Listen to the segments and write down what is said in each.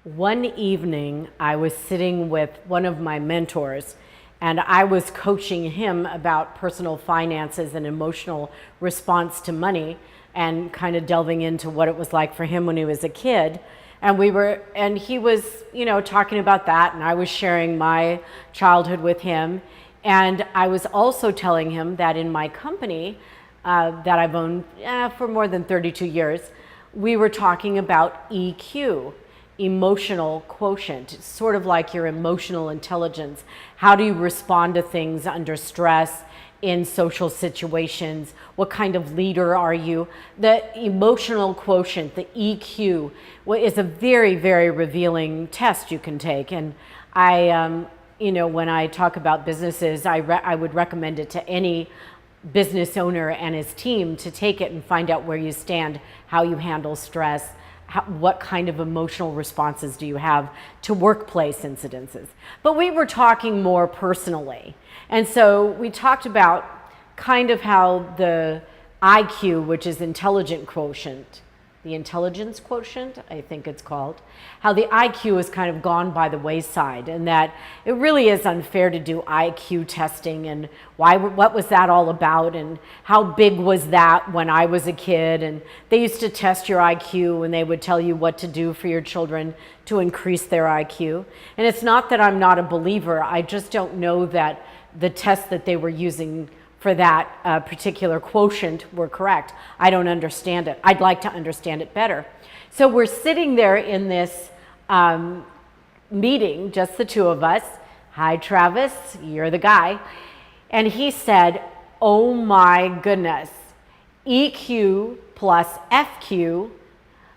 One evening, I was sitting with one of my mentors, and I was coaching him about personal finances and emotional response to money, and kind of delving into what it was like for him when he was a kid. And he was, talking about that, and I was sharing my childhood with him. And I was also telling him that in my company that I've owned for more than 32 years, we were talking about EQ, emotional quotient. It's sort of like your emotional intelligence. How do you respond to things under stress, in social situations? What kind of leader are you? The emotional quotient, the EQ, is a very, very revealing test you can take. And when I talk about businesses, I would recommend it to any business owner and his team to take it and find out where you stand, how you handle stress, what kind of emotional responses do you have to workplace incidences. But we were talking more personally. And so we talked about kind of how the IQ, which is intelligent quotient, the intelligence quotient, I think it's called, how the IQ has kind of gone by the wayside, and that it really is unfair to do IQ testing, and what was that all about, and how big was that when I was a kid. And they used to test your IQ, and they would tell you what to do for your children to increase their IQ. And it's not that I'm not a believer, I just don't know that the tests that they were using for that particular quotient were correct. I don't understand it. I'd like to understand it better. So we're sitting there in this meeting, just the two of us. Hi, Travis, you're the guy. And he said, oh my goodness, EQ plus FQ.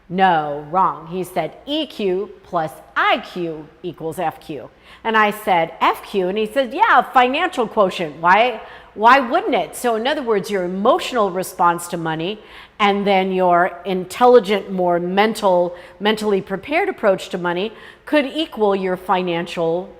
No, wrong. He said EQ plus IQ equals FQ. And I said FQ, and he said, yeah, financial quotient. Why wouldn't it? So in other words, your emotional response to money and then your intelligent, more mentally prepared approach to money could equal your financial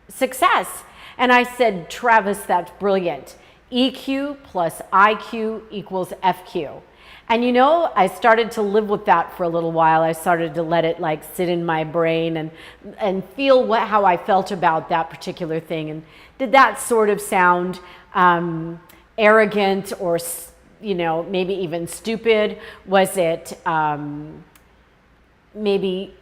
success. And I said, Travis, that's brilliant. EQ plus IQ equals FQ. And I started to live with that for a little while. I started to let it sit in my brain and feel how I felt about that particular thing. And did that sort of sound arrogant or, maybe even stupid? Was it maybe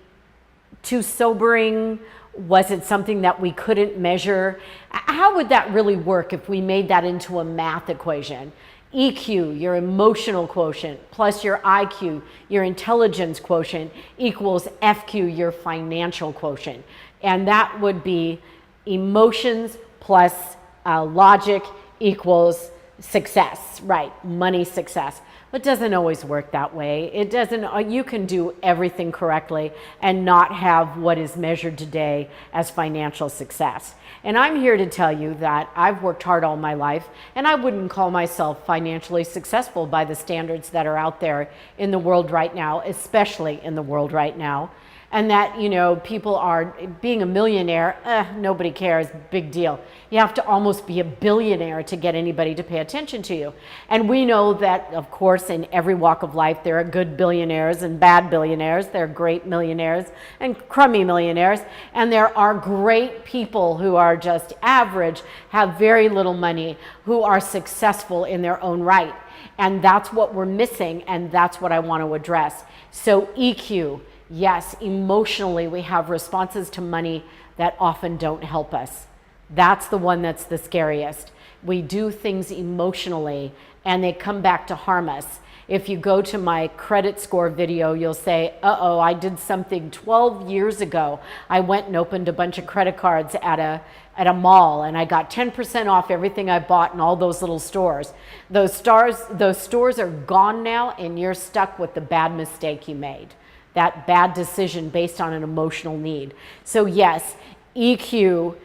too sobering? Was it something that we couldn't measure? How would that really work if we made that into a math equation? EQ, your emotional quotient, plus your IQ, your intelligence quotient, equals FQ, your financial quotient. And that would be emotions plus logic equals success, right? Money success. But it doesn't always work that way. It doesn't. You can do everything correctly and not have what is measured today as financial success. And I'm here to tell you that I've worked hard all my life, and I wouldn't call myself financially successful by the standards that are out there in the world right now, especially in the world right now. And that, people are being a millionaire, nobody cares, big deal. You have to almost be a billionaire to get anybody to pay attention to you. And we know that, of course, in every walk of life, there are good billionaires and bad billionaires. There are great millionaires and crummy millionaires. And there are great people who are just average, have very little money, who are successful in their own right. And that's what we're missing, and that's what I want to address. So EQ. Yes, emotionally, we have responses to money that often don't help us. That's the one that's the scariest. We do things emotionally, and they come back to harm us. If you go to my credit score video, you'll say, uh-oh, I did something 12 years ago. I went and opened a bunch of credit cards at a mall, and I got 10% off everything I bought in all those little stores. Those stores are gone now, and you're stuck with the bad mistake you made. That bad decision based on an emotional need. So yes, EQ,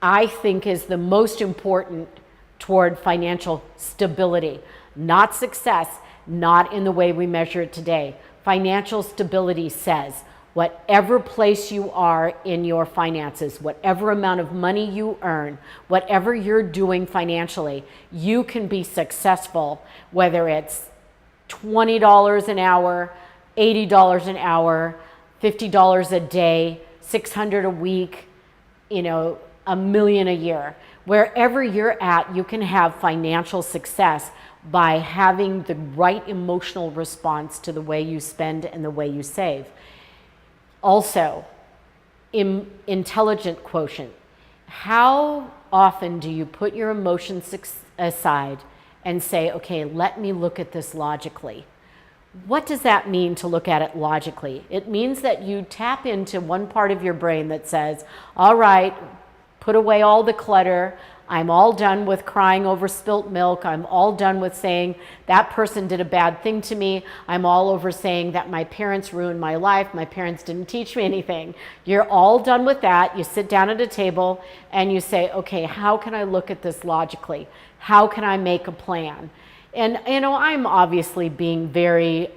I think, is the most important toward financial stability, not success, not in the way we measure it today. Financial stability says whatever place you are in your finances, whatever amount of money you earn, whatever you're doing financially, you can be successful, whether it's $20 an hour, $80 an hour, $50 a day, $600 a week, $1 million a year. Wherever you're at, you can have financial success by having the right emotional response to the way you spend and the way you save. Also, intelligent quotient. How often do you put your emotions aside and say, okay, let me look at this logically? What does that mean to look at it logically? It means that you tap into one part of your brain that says, all right, put away all the clutter. I'm all done with crying over spilt milk. I'm all done with saying that person did a bad thing to me. I'm all over saying that my parents ruined my life. My parents didn't teach me anything. You're all done with that. You sit down at a table and you say, okay, how can I look at this logically? How can I make a plan? And, I'm obviously being very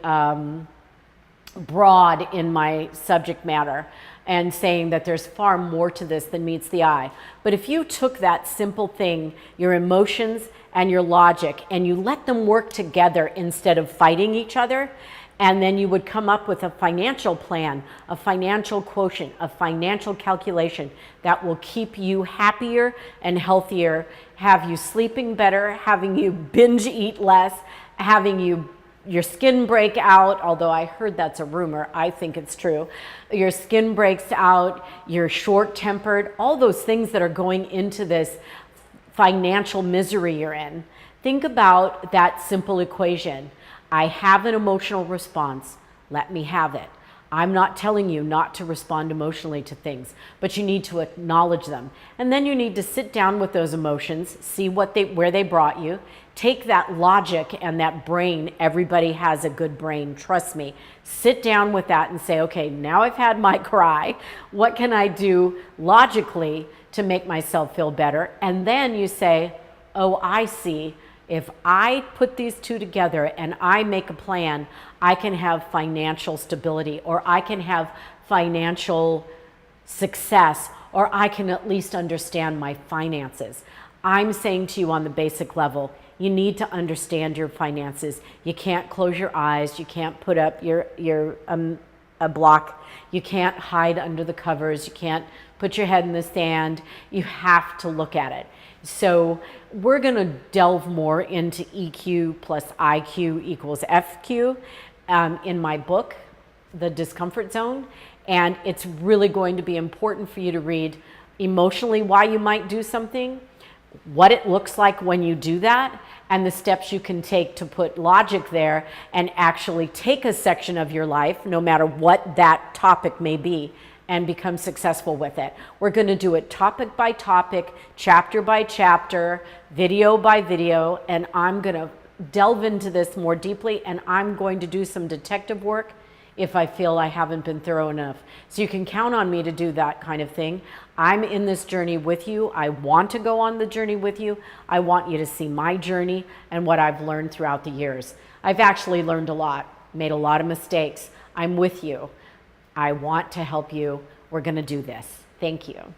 broad in my subject matter and saying that there's far more to this than meets the eye. But if you took that simple thing, your emotions and your logic, and you let them work together instead of fighting each other, and then you would come up with a financial plan, a financial quotient, a financial calculation that will keep you happier and healthier, have you sleeping better, having you binge eat less, having your skin break out, although I heard that's a rumor, I think it's true. Your skin breaks out, you're short-tempered, all those things that are going into this financial misery you're in. Think about that simple equation. I have an emotional response, let me have it. I'm not telling you not to respond emotionally to things, but you need to acknowledge them. And then you need to sit down with those emotions, see where they brought you, take that logic and that brain. Everybody has a good brain, trust me. Sit down with that and say, okay, now I've had my cry. What can I do logically to make myself feel better? And then you say, oh, I see. If I put these two together and I make a plan, I can have financial stability, or I can have financial success, or I can at least understand my finances. I'm saying to you on the basic level, you need to understand your finances. You can't close your eyes. You can't put up a block. You can't hide under the covers. You can't put your head in the sand. You have to look at it. So we're going to delve more into EQ plus IQ equals FQ in my book, The Discomfort Zone. And it's really going to be important for you to read emotionally why you might do something, what it looks like when you do that, and the steps you can take to put logic there and actually take a section of your life, no matter what that topic may be, and become successful with it. We're going to do it topic by topic, chapter by chapter, video by video, and I'm going to delve into this more deeply, and I'm going to do some detective work if I feel I haven't been thorough enough. So you can count on me to do that kind of thing. I'm in this journey with you. I want to go on the journey with you. I want you to see my journey and what I've learned throughout the years. I've actually learned a lot, made a lot of mistakes. I'm with you. I want to help you. We're going to do this. Thank you.